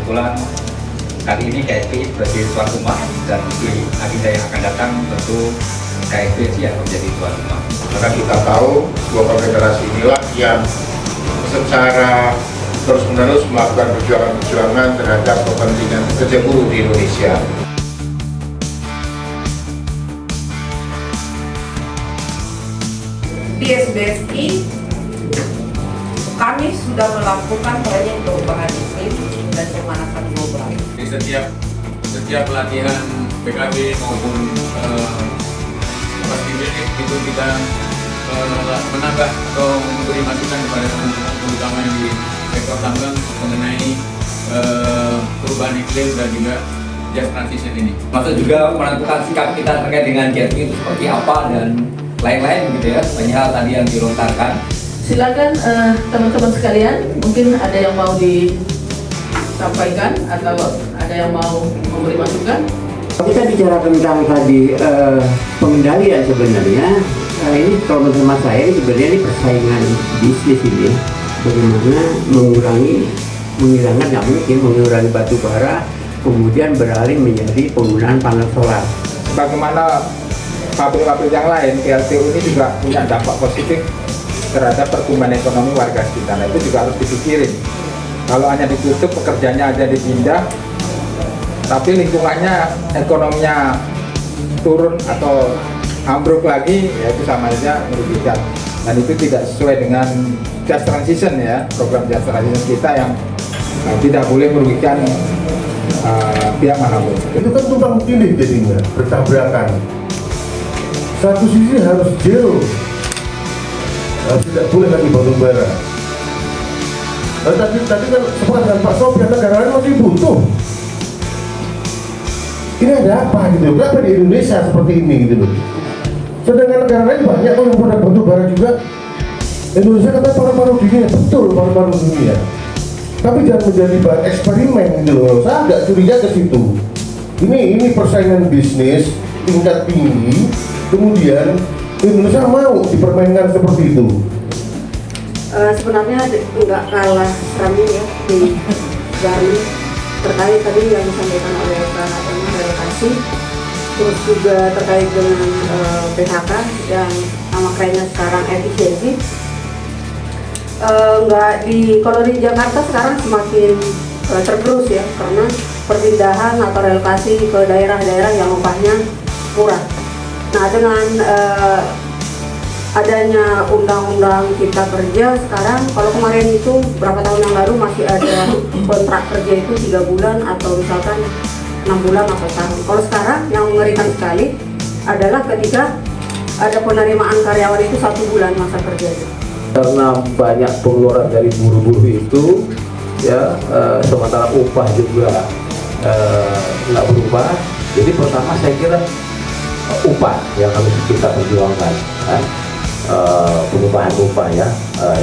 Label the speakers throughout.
Speaker 1: kebetulan kali ini KSPI sebagai tuan rumah dan di agenda yang akan datang tentu KSPI siap menjadi tuan rumah.
Speaker 2: Karena kita tahu dua konfederasi inilah yang secara terus-menerus melakukan perjuangan terhadap kepentingan pekerja buruh di Indonesia.
Speaker 3: Di SBSI, kami sudah melakukan proyek perubahan iklim dan pemanasan global.
Speaker 4: Di setiap pelatihan PKB maupun itu kita menambah atau memberi masukan kepada teman-teman terutama yang di sektor tambang mengenai perubahan iklim dan juga just transition ini.
Speaker 1: Maksud juga menentukan sikap kita terkait dengan KSPI itu seperti apa dan lain-lain gitu ya, banyak hal tadi yang dilontarkan.
Speaker 5: Silakan teman-teman sekalian, mungkin ada yang mau disampaikan atau ada yang mau memberi masukan.
Speaker 6: Kita bicara tentang tadi pengendalian sebenarnya, ini kalau menurut saya ini sebenarnya ini persaingan bisnis ini, bagaimana menghilangkan nggak mungkin mengurangi batu bara, kemudian beralih menjadi penggunaan panel solar.
Speaker 7: Bagaimana pabrik-pabrik yang lain, PLTU ini juga punya dampak positif terhadap pertumbuhan ekonomi warga sekitar. Nah, itu juga harus dipikirin. Kalau hanya ditutup, pekerjanya aja dipindah, tapi lingkungannya, ekonominya turun atau ambruk lagi, ya itu sama aja merugikan. Dan itu tidak sesuai dengan just transition ya, program just transition kita yang tidak boleh merugikan pihak manapun.
Speaker 2: Itu kan tumpang tindih jadinya, bertabrakan. Satu sisi harus zero, tidak boleh lagi batu bara. Tadi kan sepakat dengan Pak Sofyan, negara lain masih butuh. Ini ada apa gitu? Kenapa di Indonesia seperti ini gitu loh? Sedangkan negara lain banyak yang produk batu bara juga. Indonesia kata paru-paru dunia, betul paru-paru dunia. Tapi jangan menjadi bahan eksperimen gitu loh. Saya agak curiga ke situ. Ini persaingan bisnis tingkat tinggi. Kemudian Indonesia mau dipermainkan seperti itu.
Speaker 8: Sebenarnya nggak kalah ramai ya di Bali terkait tadi yang disampaikan oleh Pak Nathan relokasi, terus juga terkait dengan PHK yang nama kerennya sekarang efisiensi. Kalau di Jakarta sekarang semakin tergerus ya karena perpindahan atau relokasi ke daerah-daerah yang upahnya murah. Nah, dengan adanya undang-undang Cipta Kerja sekarang, kalau kemarin itu berapa tahun yang lalu masih ada kontrak kerja itu 3 bulan atau misalkan 6 bulan atau tahun. Kalau sekarang yang mengerikan sekali adalah ketika ada penerimaan karyawan itu 1 bulan masa kerjanya.
Speaker 9: Karena banyak pengeluaran dari buruh-buruh itu, ya sementara upah juga nggak berubah. Jadi pertama saya kira upah yang harus kita perjuangkan, perubahan upah ya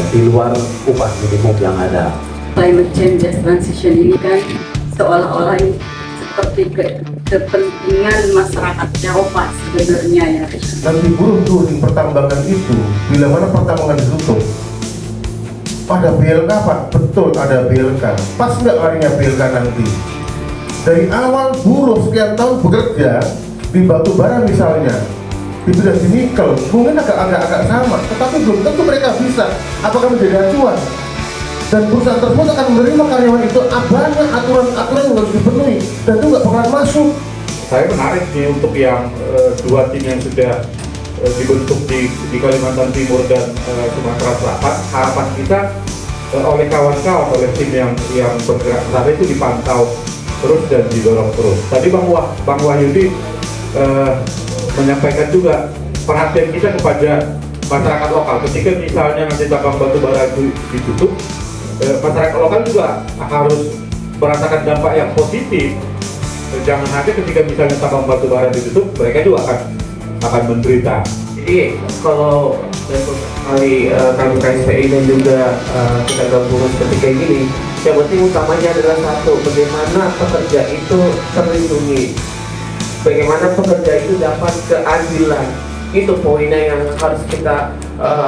Speaker 9: di luar upah minimum yang ada.
Speaker 8: Climate change transition ini kan seolah-olah seperti kepentingan masyarakat Eropa sebenarnya ya.
Speaker 2: Dan di buruh tuh di pertambangan itu, bila mana pertambangan ditutup, ada BLK Pak? Betul ada BLK. Pas nggak larinya BLK nanti? Dari awal buruh sekian tahun bekerja di batu bara misalnya, di bidang di nikel, mungkin agak sama, tetapi belum tentu mereka bisa. Apakah menjadi acuan? Dan perusahaan tersebut akan menerima karyawan itu, banyak aturan-aturan yang harus dipenuhi, dan itu nggak pernah masuk.
Speaker 10: Saya menarik nih untuk yang dua tim yang sudah dibentuk di Kalimantan Timur dan Sumatera Selatan. Harapan kita oleh kawan-kawan, oleh tim yang bergerak sana itu dipantau terus dan didorong terus. Tadi Bang Wahyudi menyampaikan juga perhatian kita kepada masyarakat lokal. Ketika misalnya nanti tambang batu bara itu ditutup, masyarakat lokal juga harus merasakan dampak yang positif. Jangan nanti ketika misalnya tambang batu bara ditutup, mereka juga akan menderita.
Speaker 9: Jadi kalau kali kami KSPI dan juga kita gabungan seperti kayak gini, yang penting utamanya adalah satu, bagaimana pekerja itu terlindungi, bagaimana pekerja itu dapat keadilan. Itu poinnya yang harus kita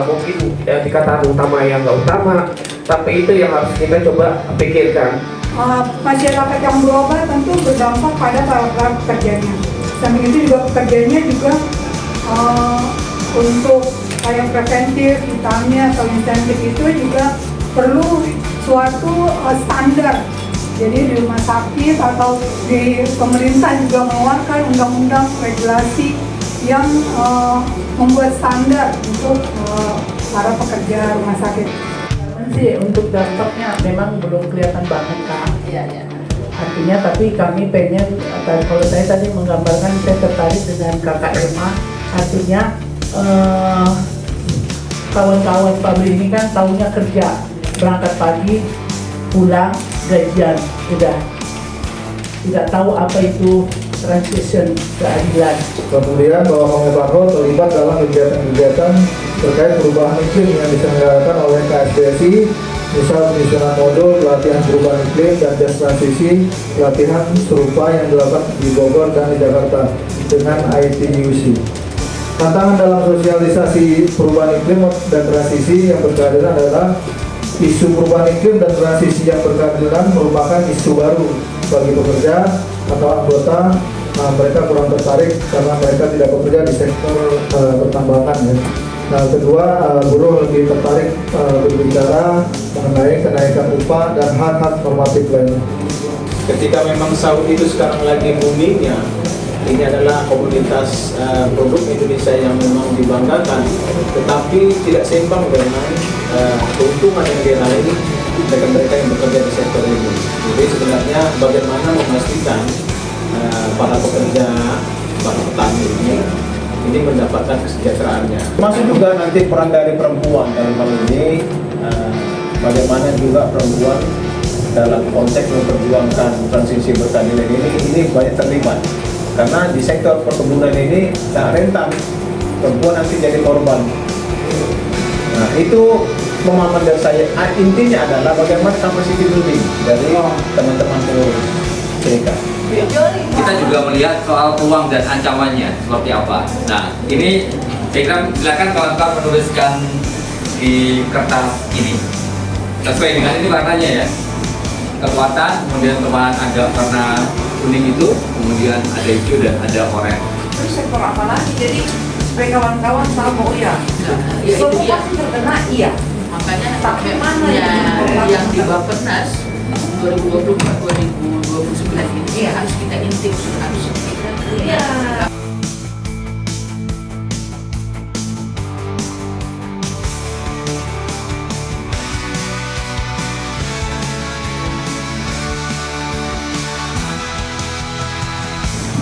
Speaker 9: mungkin dikatakan utama yang nggak utama, tapi itu yang harus kita coba pikirkan.
Speaker 11: masyarakat yang berubah tentu berdampak pada para pekerjanya. Samping itu juga pekerjanya juga untuk kayak preventif, vitamin atau insentif itu juga perlu suatu standar. Jadi di rumah sakit atau di pemerintah juga mengeluarkan undang-undang regulasi yang membuat standar untuk para pekerja rumah sakit.
Speaker 12: Sih untuk dampaknya memang belum kelihatan banget Kak.
Speaker 5: Iya.
Speaker 12: Artinya tapi kami pengen, kalau saya tadi menggambarkan saya tertarik dengan KKMA, artinya kawan-kawan pabrik ini kan tahunya kerja, berangkat pagi, pulang, gajian, udah. Tidak tahu apa itu transition keadilan.
Speaker 13: Kemudian bahwa Kominfo terlibat dalam kegiatan-kegiatan terkait perubahan iklim yang diselenggarakan oleh KSBSI, misal penyusunan modul, pelatihan perubahan iklim, dan jas transisi, pelatihan serupa yang dilakukan di Bogor dan di Jakarta dengan ITUC. Tantangan dalam sosialisasi perubahan iklim dan transisi yang berkeadilan adalah isu perubahan iklim dan transisi yang berkeadilan merupakan isu baru bagi pekerja atau anggota. Mereka kurang tertarik karena mereka tidak bekerja di sektor pertambangan ya. Nah, kedua, buruh lebih tertarik berbicara mengenai kenaikan upah dan hak-hak normatif lainnya.
Speaker 9: Ketika memang sawit itu sekarang lagi boomingnya, ini adalah komoditas produk Indonesia yang memang dibanggakan, tetapi tidak seimbang dengan keuntungan yang diraih mereka yang bekerja di sektor ini. Jadi sebenarnya bagaimana memastikan para pekerja, para petani ini mendapatkan kesejahteraannya. Masuk juga nanti peran dari perempuan dalam hal ini, bagaimana juga perempuan dalam konteks memperjuangkan transisi berkeadilan ini banyak terlibat. Karena di sektor perkebunan ini sangat rentan, perempuan nanti jadi korban. Nah, itu pemahaman dari saya. Intinya adalah bagaimana capacity building dari teman-teman pengurus serikat.
Speaker 1: Kita juga melihat soal peluang dan ancamannya seperti apa. Nah, ini saya kira silakan kawan-kawan menuliskan di kertas ini sesuai dengan ini warnanya ya. Kekuatan, kemudian teman agak warna kuning itu, kemudian ada hijau dan ada oranye.
Speaker 3: Terus sektor apa lagi? Jadi supaya kawan-kawan tahu ya. Semua pasti terkena iya.
Speaker 5: Makanya
Speaker 3: tapi mana
Speaker 5: yang di Bappenas 2024-2029 ini harus kita intip, harus kita lihat.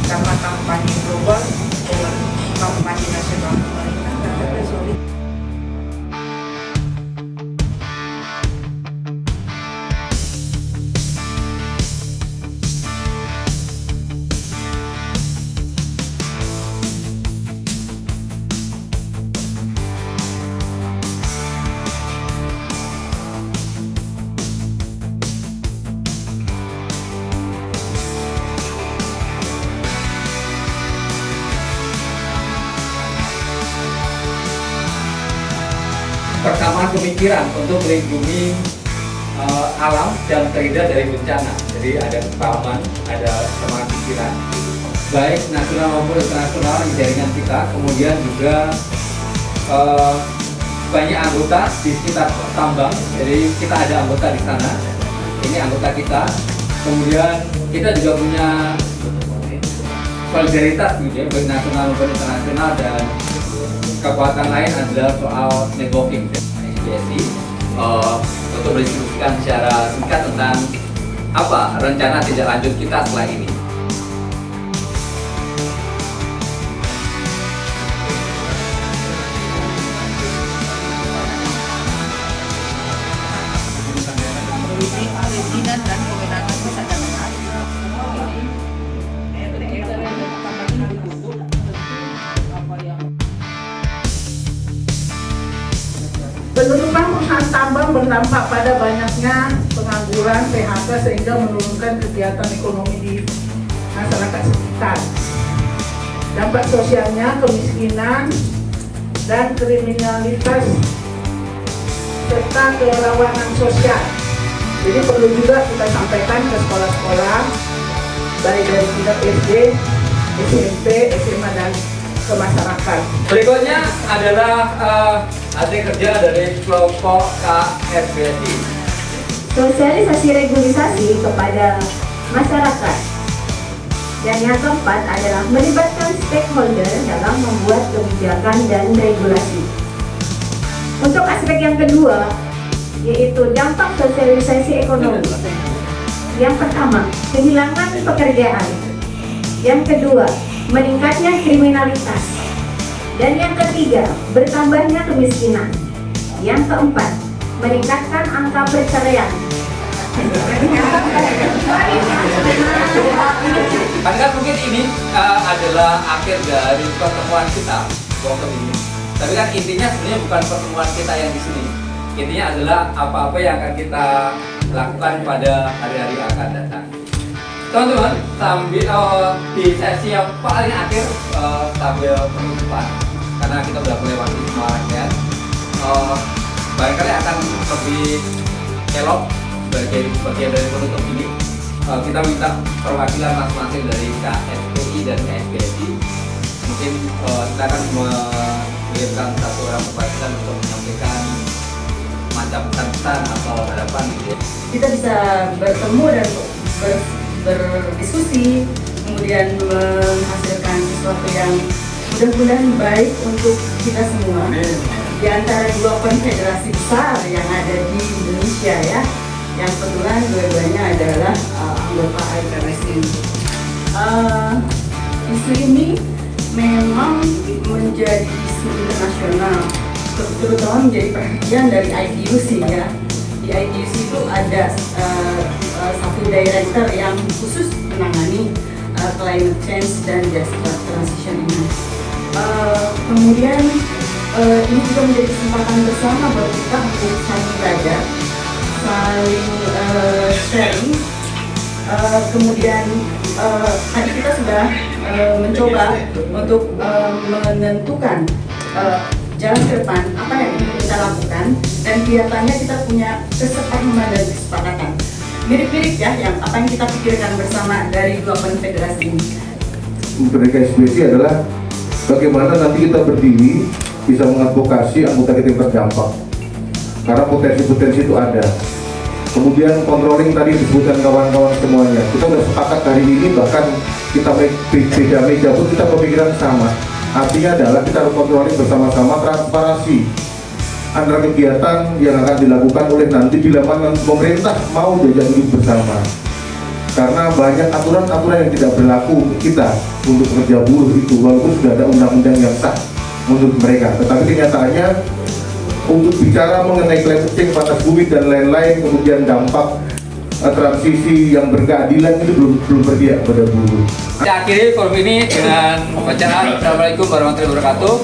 Speaker 3: Karena kampanye global dengan kampanye nasional pemerintah ada sulit.
Speaker 1: Persamaan pemikiran untuk melindungi alam dan terhindar dari bencana. Jadi ada kepahaman, ada persamaan pikiran, baik nasional maupun internasional di jaringan kita. Kemudian juga banyak anggota di sekitar tambang. Jadi kita ada anggota di sana. Ini anggota kita. Kemudian kita juga punya solidaritas gitu ya, baik nasional maupun internasional, dan kekuatan lain adalah soal networking. SBSI untuk berdiskusikan secara singkat tentang apa rencana tindak lanjut kita setelah ini.
Speaker 5: Perizinan dan kewenangan pusat dan daerah.
Speaker 12: Penutupan perusahaan tambang berdampak pada banyaknya pengangguran, PHK, sehingga menurunkan kegiatan ekonomi di masyarakat sekitar. Dampak sosialnya kemiskinan dan kriminalitas serta kerawanan sosial. Jadi perlu juga kita sampaikan ke sekolah-sekolah, baik dari tingkat SD, SMP, SMA, dan ke masyarakat.
Speaker 1: Berikutnya adalah hasil kerja dari kelompok KSBSI.
Speaker 14: Sosialisasi regulasi kepada masyarakat. Dan yang keempat adalah melibatkan stakeholder dalam membuat kebijakan dan regulasi. Untuk aspek yang kedua, yaitu dampak sosialisasi ekonomi. Yang pertama, kehilangan pekerjaan. Yang kedua, meningkatnya kriminalitas. Dan yang ketiga, bertambahnya kemiskinan. Yang keempat, meningkatkan angka perceraian.
Speaker 1: Kan mungkin ini adalah akhir dari pertemuan kita waktu ini. Tapi kan intinya sebenarnya bukan pertemuan kita yang di sini. Intinya adalah apa-apa yang akan kita lakukan pada hari-hari yang akan datang. Teman-teman, sambil di sesi yang paling akhir sambil penutupan, karena kita udah melewati semua rangkaian, barangkali akan lebih elok sebagai bagian dari penutup ini. Kita minta perwakilan masing-masing dari KSPI dan KSBSI. Mungkin kita akan mengirimkan satu orang perwakilan untuk menyampaikan macam pesan-pesan atau harapan gitu ya.
Speaker 5: Kita bisa bertemu dan berdiskusi, kemudian menghasilkan sesuatu yang mudah-mudahan baik untuk kita semua. Di antara dua konfederasi besar yang ada di Indonesia ya, yang kebetulan dua-duanya adalah anggota IPRS ini. Isu ini memang menjadi isu internasional, terutama menjadi perhatian dari ITUC ya. Di ITUC itu ada satu director yang khusus menangani climate change dan just transition ini. Kemudian ini juga menjadi kesempatan bersama buat kita untuk saling belajar, saling sharing. Kemudian tadi kita sudah mencoba untuk menentukan jalan ke depan apa yang ingin kita lakukan, dan kelihatannya kita punya kesepahaman dan kesepakatan mirip-mirip ya yang apa yang kita pikirkan bersama dari dua konfederasi ini.
Speaker 2: Dari KSBSI adalah bagaimana nanti kita berdiri bisa mengadvokasi anggota kita yang terdampak, karena potensi-potensi itu ada. Kemudian controlling tadi disebutkan kawan-kawan semuanya, kita sudah sepakat hari ini, bahkan kita beda meja pun kita pemikiran sama. Artinya adalah kita harus controlling bersama-sama, transparansi antara kegiatan yang akan dilakukan oleh nanti bila mana pemerintah mau diajak hidup bersama. Karena banyak aturan-aturan yang tidak berlaku untuk kita, untuk pekerja buruh itu, walaupun sudah ada undang-undang yang sah menurut mereka. Tetapi kenyataannya untuk bicara mengenai climate change, panas bumi dan lain-lain, kemudian dampak transisi yang berkeadilan itu belum berpihak pada buruh.
Speaker 1: Kita akhiri forum ini dengan bacaan Assalamualaikum warahmatullahi wabarakatuh.